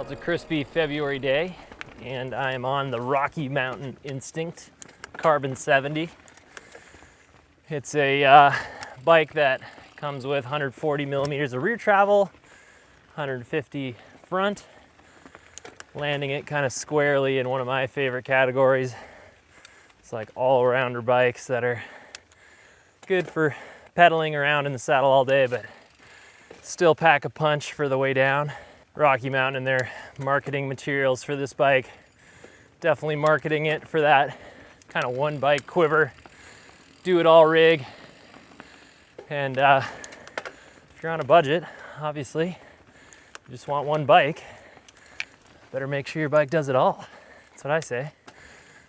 Well, it's a crispy February day, and I am on the Rocky Mountain Instinct Carbon 70. It's a bike that comes with 140 millimeters of rear travel, 150 front, landing it kind of squarely in one of my favorite categories. It's like all-arounder bikes that are good for pedaling around in the saddle all day, but still pack a punch for the way down. Rocky Mountain and their marketing materials for this bike, definitely marketing it for that kind of one bike quiver, do it all rig. And if you're on a budget, obviously, you just want one bike, better make sure your bike does it all. That's what I say.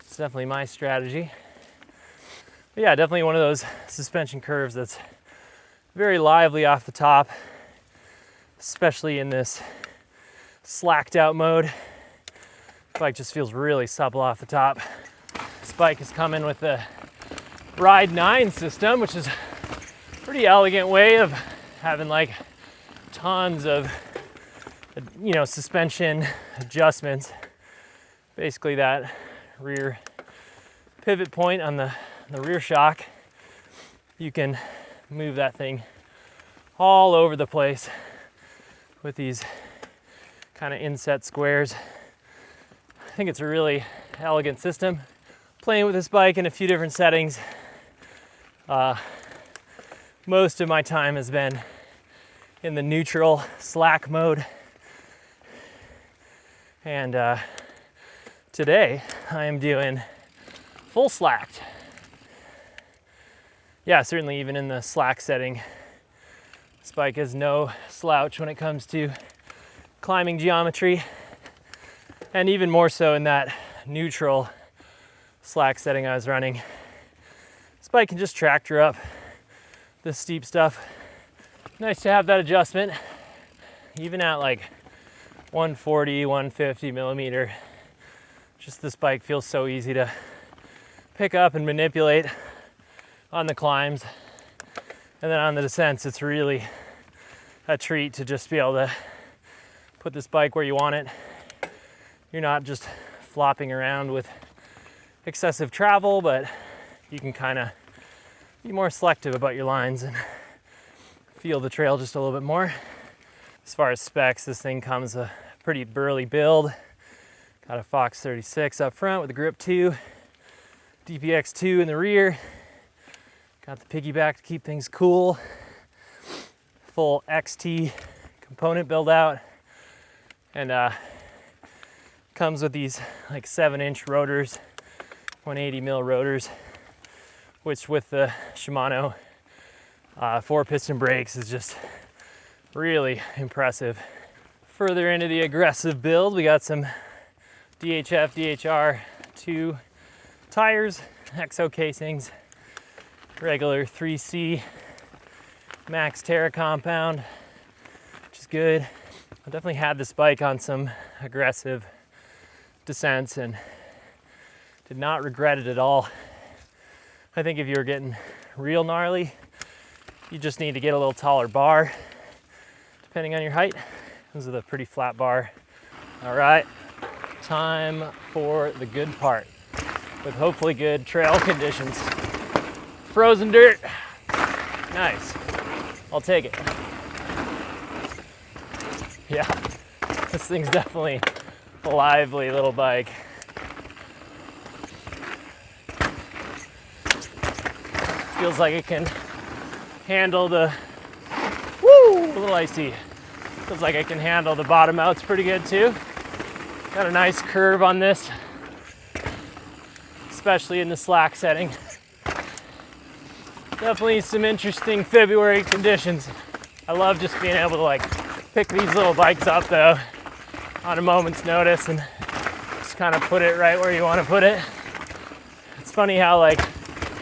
It's definitely my strategy. But yeah, definitely one of those suspension curves that's very lively off the top, especially in this slacked out mode. The bike just feels really supple off the top. This bike is coming with the Ride 9 system, which is a pretty elegant way of having like tons of, suspension adjustments. Basically that rear pivot point on the rear shock, you can move that thing all over the place with these kind of inset squares. I think it's a really elegant system. Playing with this bike in a few different settings. Most of my time has been in the neutral slack mode. And today I am doing full slacked. Yeah, certainly even in the slack setting, this bike is no slouch when it comes to climbing geometry, and even more so in that neutral slack setting I was running. This bike can just tractor up the steep stuff. Nice to have that adjustment, even at like 140, 150 millimeter. Just this bike feels so easy to pick up and manipulate on the climbs. And then on the descents, it's really a treat to just be able to put this bike where you want it. You're not just flopping around with excessive travel, but you can kind of be more selective about your lines and feel the trail just a little bit more. As far as specs, this thing comes a pretty burly build. Got a Fox 36 up front with a Grip 2, DPX 2 in the rear. Got the piggyback to keep things cool. Full XT component build out. And comes with these like 7-inch rotors, 180 mil rotors, which with the Shimano 4-piston brakes is just really impressive. Further into the aggressive build, we got some DHF, DHR 2 tires, exo casings, regular 3C Max Terra compound, which is good. I definitely had this bike on some aggressive descents and did not regret it at all. I think if you were getting real gnarly, you just need to get a little taller bar, depending on your height. This is a pretty flat bar. All right, time for the good part, with hopefully good trail conditions. Frozen dirt, nice, I'll take it. Yeah, this thing's definitely a lively little bike. Feels like it can handle the, a little icy. Feels like it can handle the bottom outs pretty good too. Got a nice curve on this, especially in the slack setting. Definitely some interesting February conditions. I love just being able to like pick these little bikes up though on a moment's notice and just kind of put it right where you want to put it. It's funny how like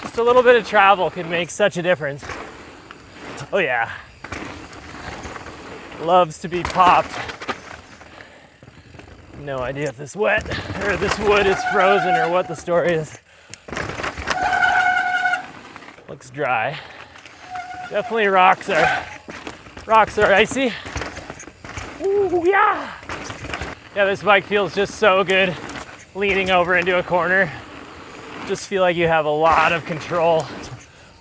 just a little bit of travel can make such a difference. Oh yeah, loves to be popped. No idea if this wet or this wood is frozen or what the story is. Looks dry. Definitely rocks are icy. Ooh, yeah. Yeah, this bike feels just so good leaning over into a corner. Just feel like you have a lot of control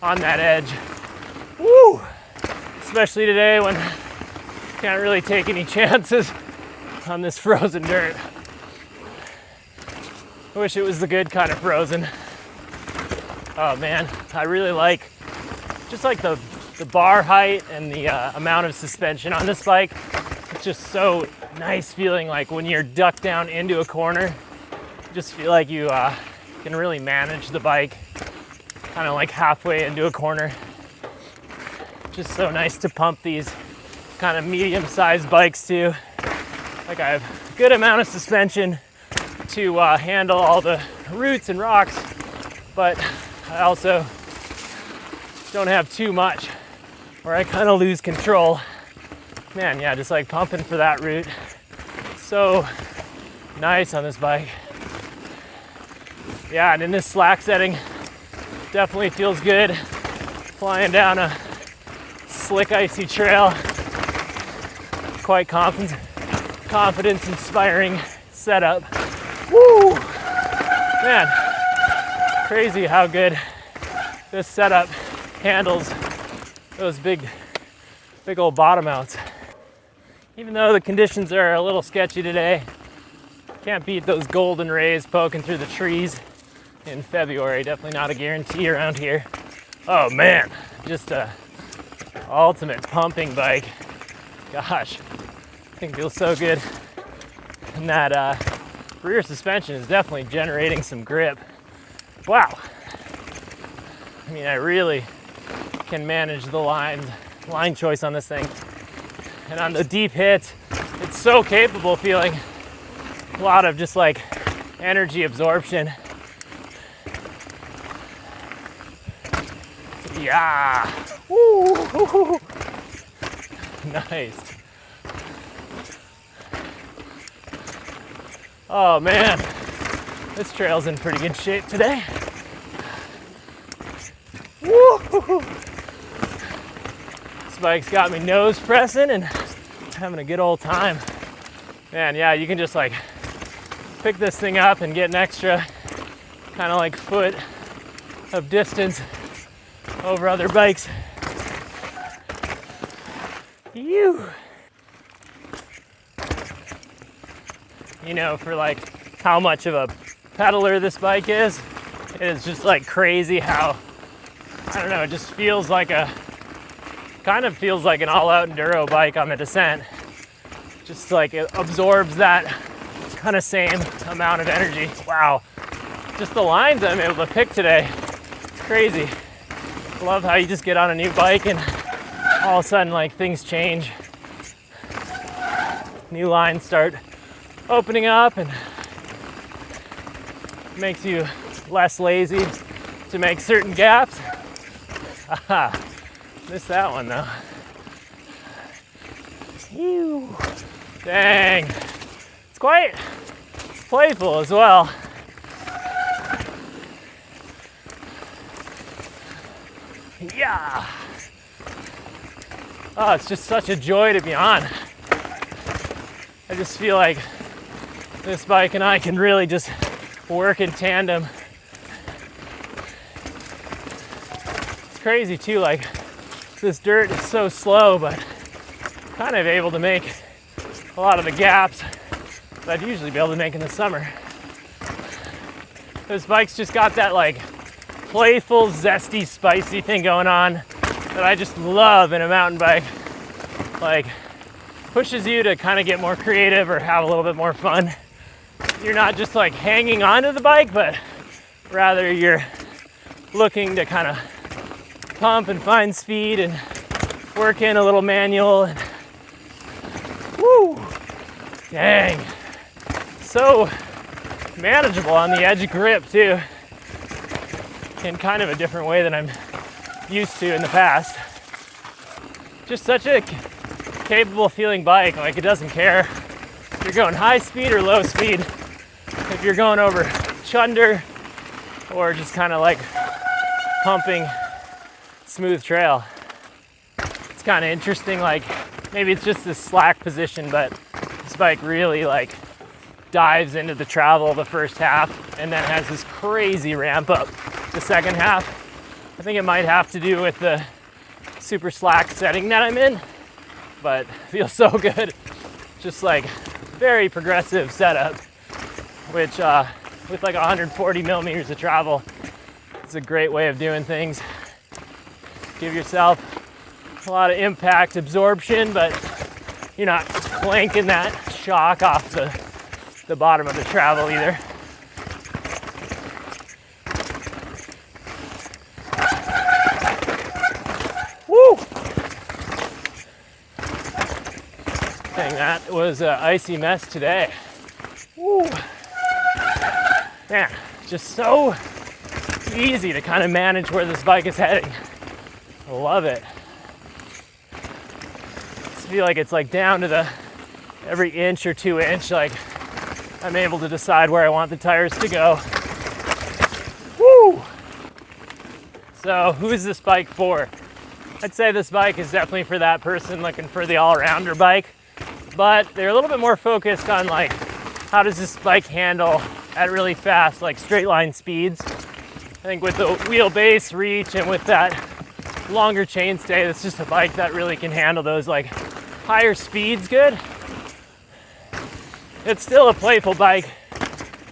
on that edge. Woo! Especially today when can't really take any chances on this frozen dirt. I wish it was the good kind of frozen. Oh man, I really like just like the bar height and the amount of suspension on this bike. It's just so nice feeling like when you're ducked down into a corner, you just feel like you can really manage the bike kind of like halfway into a corner. Just so nice to pump these kind of medium-sized bikes too. Like I have a good amount of suspension to handle all the roots and rocks, but I also don't have too much where I kind of lose control. Man, yeah, just like pumping for that root. So nice on this bike. Yeah, and in this slack setting, definitely feels good. Flying down a slick, icy trail. Quite confidence inspiring setup. Woo! Man, crazy how good this setup handles those big old bottom outs. Even though the conditions are a little sketchy today, can't beat those golden rays poking through the trees in February. Definitely not a guarantee around here. Oh man, just a ultimate pumping bike. Gosh, I think it feels so good. And that rear suspension is definitely generating some grip. Wow. I mean, I really can manage the line choice on this thing. And on the deep hits, it's so capable feeling. A lot of just like energy absorption. Yeah. Woo. Nice. Oh man, this trail's in pretty good shape today. Woo. This bike's got me nose pressing and having a good old time. Man, yeah, you can just like pick this thing up and get an extra kind of like foot of distance over other bikes. You know, for like how much of a pedaler this bike is, it is just like crazy how, I don't know, it just feels like kind of feels like an all-out enduro bike on the descent. Just like it absorbs that kind of same amount of energy. Wow, just the lines I'm able to pick today, it's crazy. Love how you just get on a new bike and all of a sudden like things change. New lines start opening up and makes you less lazy to make certain gaps. Aha, missed that one though. Ew. Dang, it's quite playful as well. Yeah. Oh, it's just such a joy to be on. I just feel like this bike and I can really just work in tandem. It's crazy too, like this dirt is so slow, but kind of able to make a lot of the gaps that I'd usually be able to make in the summer. This bike's just got that like playful, zesty, spicy thing going on that I just love in a mountain bike. Like, pushes you to kind of get more creative or have a little bit more fun. You're not just like hanging onto the bike, but rather you're looking to kind of pump and find speed and work in a little manual. And woo, dang, so manageable on the edge grip too, in kind of a different way than I'm used to in the past. Just such a capable feeling bike, like it doesn't care if you're going high speed or low speed, if you're going over chunder or just kind of like pumping smooth trail. It's kind of interesting, like maybe it's just this slack position, but this bike really like dives into the travel the first half and then has this crazy ramp up the second half. I think it might have to do with the super slack setting that I'm in, but it feels so good. Just like very progressive setup, which with like 140 millimeters of travel, it's a great way of doing things. Give yourself a lot of impact absorption, but you're not clanking that shock off the bottom of the travel either. Woo! Dang, that was an icy mess today. Woo! Man, just so easy to kind of manage where this bike is heading. I love it. I feel like it's like down to the every inch or 2 inch, like I'm able to decide where I want the tires to go. Woo! So who is this bike for? I'd say this bike is definitely for that person looking for the all-rounder bike, but they're a little bit more focused on like, how does this bike handle at really fast, like straight line speeds? I think with the wheelbase reach and with that longer chainstay, it's just a bike that really can handle those like higher speeds good. It's still a playful bike,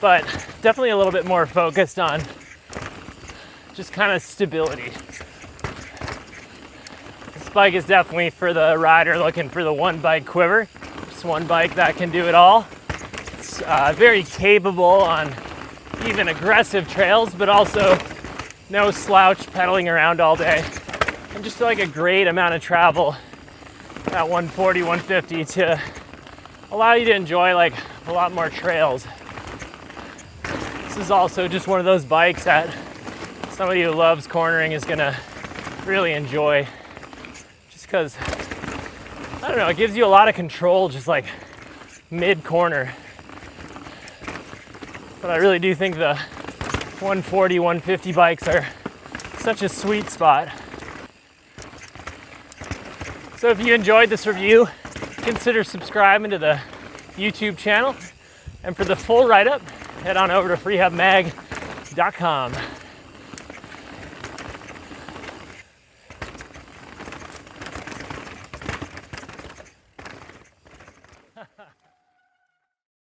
but definitely a little bit more focused on just kind of stability. This bike is definitely for the rider looking for the one bike quiver. Just one bike that can do it all. It's very capable on even aggressive trails, but also no slouch pedaling around all day. And just like a great amount of travel at 140, 150 to allow you to enjoy like a lot more trails. This is also just one of those bikes that somebody who loves cornering is gonna really enjoy, just because, I don't know, it gives you a lot of control just like mid-corner. But I really do think the 140, 150 bikes are such a sweet spot. So if you enjoyed this review, consider subscribing to the YouTube channel. And for the full write-up, head on over to freehubmag.com.